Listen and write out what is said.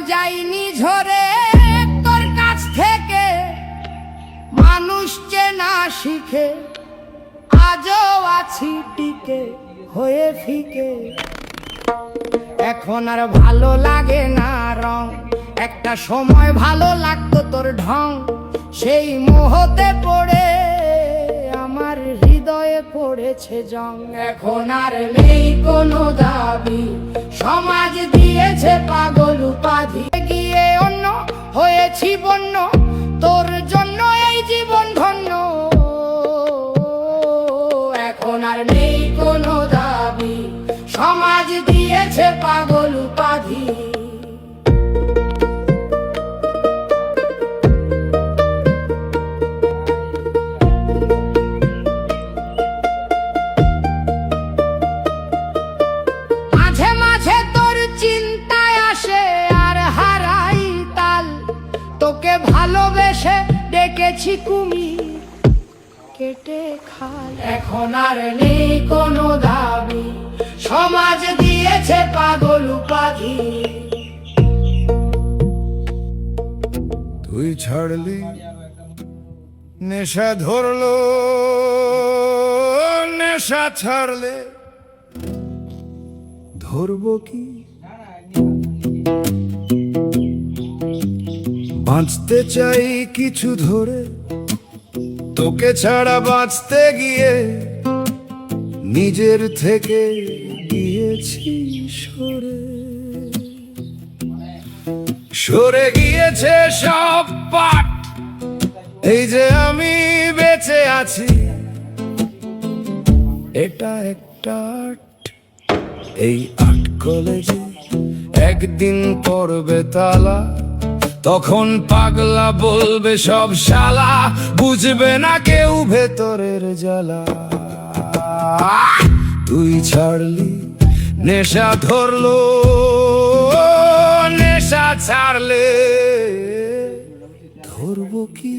যাইনি ঝরে তোর কাছ থেকে, মানুষ চেনা শিখে আজও আছি টিকে হয়ে ফিকে। এখন আর ভালো লাগে না রং, একটা সময় ভালো লাগতো তোর ঢং, সেই মোহতে পড়ে আমার হৃদয়ে পড়েছে জং। এখন আর নেই কোনো দাবি, সমাজ দিয়েছে পাগল উপাধি। গিয়ে অন্য হয়েছি বন্য, তোর জন্য এই জীবন ধন্য। এখন আর নেই কোনো দাবি, সমাজ দিয়েছে পাগল উপাধি। মাঝে মাঝে তোর চিন্তায় আসে আর হারাই তাল, তোকে ভালোবেসে ডেকেছি কুমির কেটে খাল। এখন আর নেই কোনো দাবি, সমাজ দিয়েছে পাগল উপাধি। তুই ছাড়লি নেশা ধরলো, নেশা ছাড়লে ধরবো কি? বাঁচতে চাই কিছু ধরে, তোকে ছাড়া বাঁচতে গিয়ে নিজের থেকে গিয়েছি সরে। সরে গিয়েছে সব পাট, এই যে আমি বেঁচে আছি, এটা একটা আর্ট। এই আর্ট কলেজে একদিন পড়বে তালা, তখন পাগলা বলবে সব শালা, বুঝবে না কেউ ভেতরের জ্বালা। তুই ছাড়লি নেশা ধরলো, নেশা ছাড়লে ধরবো কি?